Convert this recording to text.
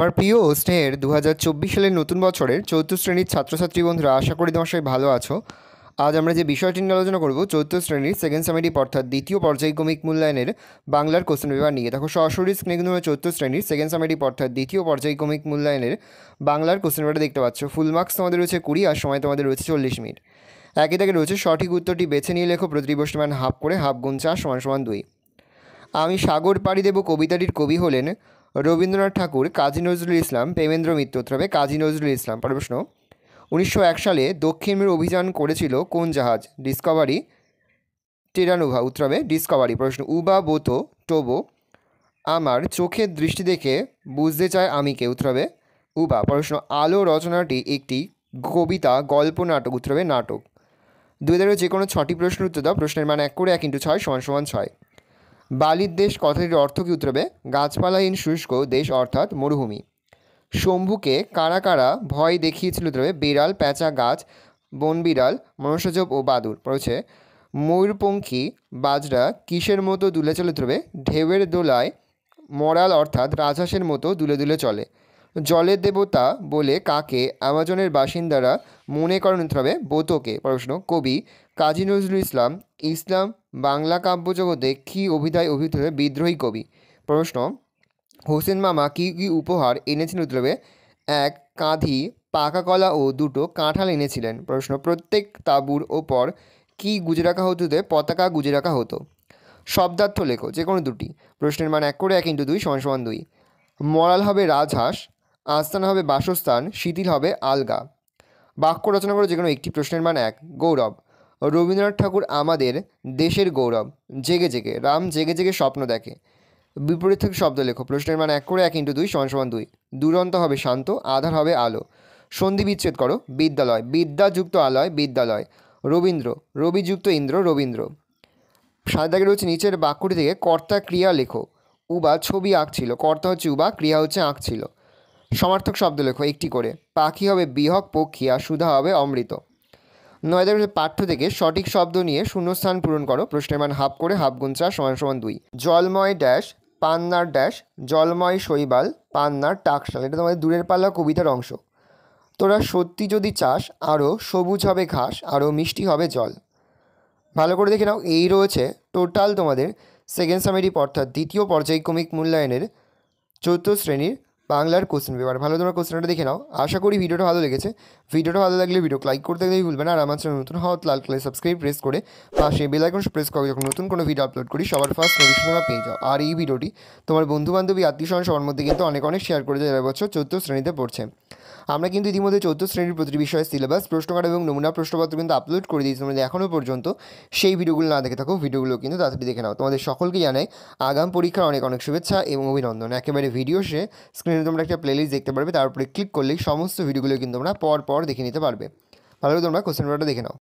আমার প্রিয় ও স্নেহের 2024 সালের নতুন বছরের চতুর্থ শ্রেণীর ছাত্রছাত্রী বন্ধুরা, আশা করি তোমার সবাই ভালো আছো। আজ আমরা যে বিষয়টি নিয়ে আলোচনা করব চতুর্থ শ্রেণীর সেকেন্ড সামেটিভ অর্থাৎ দ্বিতীয় পর্যায়ক্রমিক মূল্যায়নের বাংলার কোশ্চেন পেপার নিয়ে। দেখো সরাসরি স্ক্রিনে কিন্তু চতুর্থ শ্রেণীর সেকেন্ড সামেটিভ অর্থাৎ দ্বিতীয় পর্যায়ক্রমিক মূল্যায়নের বাংলার কোশ্চেন পেপারটা দেখতে পাচ্ছ। ফুল মার্কস তোমাদের রয়েছে 20 আর সময় তোমাদের রয়েছে 40 মিনিট। একই থেকে রয়েছে সঠিক উত্তরটি বেছে নিয়ে লেখো প্রতিটি প্রশ্নের মান হাফ করে, হাফ গুণ 4 = 2। আমি সাগর পাড়ি দেব কবিতাটির কবি হলেন রবীন্দ্রনাথ ঠাকুর, কাজী নজরুল ইসলাম, প্রেমেন্দ্র মিত্র। উত্তর হবে কাজী নজরুল ইসলাম। পরের প্রশ্ন, 1901 সালে দক্ষিণ মেরু অভিযান করেছিল কোন জাহাজ? ডিসকভারি, টেরানোভা। উত্তর হবে ডিসকভারি। প্রশ্ন, উবা বোতো টোবো আমার চোখের দৃষ্টি দেখে বুঝতে চায় আমি কে? উত্তর হবে উবা। প্রশ্ন, আলো রচনাটি একটি কবিতা, গল্প, নাটক? উত্তর হবে নাটক। 2000 যে কোনো 6টি প্রশ্নের উত্তর দাও। প্রশ্নের মান 1 করে 1 × 6 = 6। বালির দেশ কথাটির অর্থ কী? উত্তর হবে গাছপালাহীন শুষ্ক দেশ অর্থাৎ মরুভূমি। শম্ভুকে কারা কারা ভয় দেখিয়েছিল? উত্তর হবে বিড়াল, প্যাঁচা, গাছ, বনবিড়াল, মনসজব ও বাদুড়। পড়েছে, ময়ূরপঙ্খী বাজরা কিসের মতো দুলে চলে? উত্তর হবে ঢেউয়ের দোলায় মরাল অর্থাৎ রাজহাঁসের মতো দুলে দুলে চলে। জলের দেবতা বলে কাকে অ্যামাজনের বাসিন্দারা মনে করেন? উত্তর হবে বোতোকে। প্রশ্ন, কবি কাজী নজরুল ইসলাম ইসলাম বাংলা কাব্যজগতে কী অভিধায় অভিহিত? হবে বিদ্রোহী কবি। প্রশ্ন, হোসেন মামা কী কী উপহার এনেছিলেন? উত্তর হবে 1 কাঁধি পাকা কলা ও 2 কাঁঠাল এনেছিলেন। প্রশ্ন, প্রত্যেক তাঁবুর ওপর কী গুজে রাখা হতো? পতাকা গুজে রাখা হতো। শব্দার্থ লেখো যে কোনো দুটি। প্রশ্নের মান 1 করে 1 × 2 = 2। মরাল হবে রাজহাঁস, আস্তানা হবে বাসস্থান, শিথিল হবে আলগা। বাক্য রচনা করে যে কোনো একটি। প্রশ্নের মান 1। গৌরব, রবীন্দ্রনাথ ঠাকুর আমাদের দেশের গৌরব। জেগে জেগে, রাম জেগে জেগে স্বপ্ন দেখে। বিপরীত থেকে শব্দ লেখো। প্রশ্নের মান 1 করে 1 × 2 = 2। দুরন্ত হবে শান্ত, আধার হবে আলো। সন্ধি বিচ্ছেদ করো। বিদ্যালয়, বিদ্যাযুক্ত আলয়, বিদ্যালয়। রবীন্দ্র, রবিযুক্ত ইন্দ্র, রবীন্দ্র। সাদা দাগে রয়েছে নিচের বাক্যটি থেকে কর্তা ক্রিয়া লেখো। উবা ছবি আঁকছিল, কর্তা হচ্ছে উবা, ক্রিয়া হচ্ছে আঁকছিল। সমার্থক শব্দ লেখো একটি করে। পাখি হবে বিহক পক্ষী আর সুধা হবে অমৃত। 9 দাগে পাঠ্য থেকে সঠিক শব্দ নিয়ে শূন্যস্থান পূরণ করো। প্রশ্নের মান হাফ করে, হাফ গুণ 4 = 2। জলময় ড্যাশ পান্নার ড্যাশ জলময় শৈবাল পান্নার টাকশাল। এটা তোমাদের দূরের পাল্লা কবিতার অংশ। তোরা সত্যি যদি চাস আরও সবুজ হবে ঘাস, আরও মিষ্টি হবে জল। ভালো করে দেখে নাও, এই রয়েছে টোটাল তোমাদের সেকেন্ড সামেটিভ অর্থাৎ দ্বিতীয় পর্যায়ক্রমিক মূল্যায়নের চতুর্থ শ্রেণীর বাংলার কোশ্চেন পেপার। ভালো তোমরা কোশ্চেনটা দেখে নাও। আশা করি ভিডিওটা ভালো লেগেছে। ভিডিওটা ভালো লাগলে ভিডিও লাইক করতে গেলেই ভুলবে না। আর আমার চ্যানেল নতুন হওয়া লাল কালার সাবস্ক্রাইব প্রেস করে পাশে বেল আইকন প্রেস করে যখন নতুন কোনো ভিডিও আপলোড করি সবার ফার্স্ট নোটিফিকেশন পেয়ে যাও। আর এই ভিডিওটি তোমার বন্ধুবান্ধবী আত্মীয়স্বজন সবার মধ্যে কিন্তু অনেক শেয়ার করে যারা বছর চতুর্থ শ্রেণীতে পড়ছে। আমরা কিন্তু ইতিমধ্যে চতুর্থ শ্রেণীর প্রতিটি বিষয়ের সিলেবাস, প্রশ্নকার এবং নমুনা প্রশ্নপত্র কিন্তু আপলোড করে দিয়েছি। তোমরা এখনও পর্যন্ত সেই ভিডিওগুলো না দেখে থাকো, ভিডিওগুলো কিন্তু তাড়াতাড়ি দেখে নাও। তোমাদের সকলকে জানাই আগাম পরীক্ষার অনেক শুভেচ্ছা এবং অভিনন্দন। একেবারে ভিডিও শেষে স্ক্রিনে তোমরা একটা প্লেলিস্ট দেখতে পারবে, তার উপরে ক্লিক করলেই সমস্ত ভিডিওগুলো কিন্তু তোমরা পর পর দেখে নিতে পারবে। ভালো করে তোমরা কোশ্চেন পেপারটা দেখে নাও।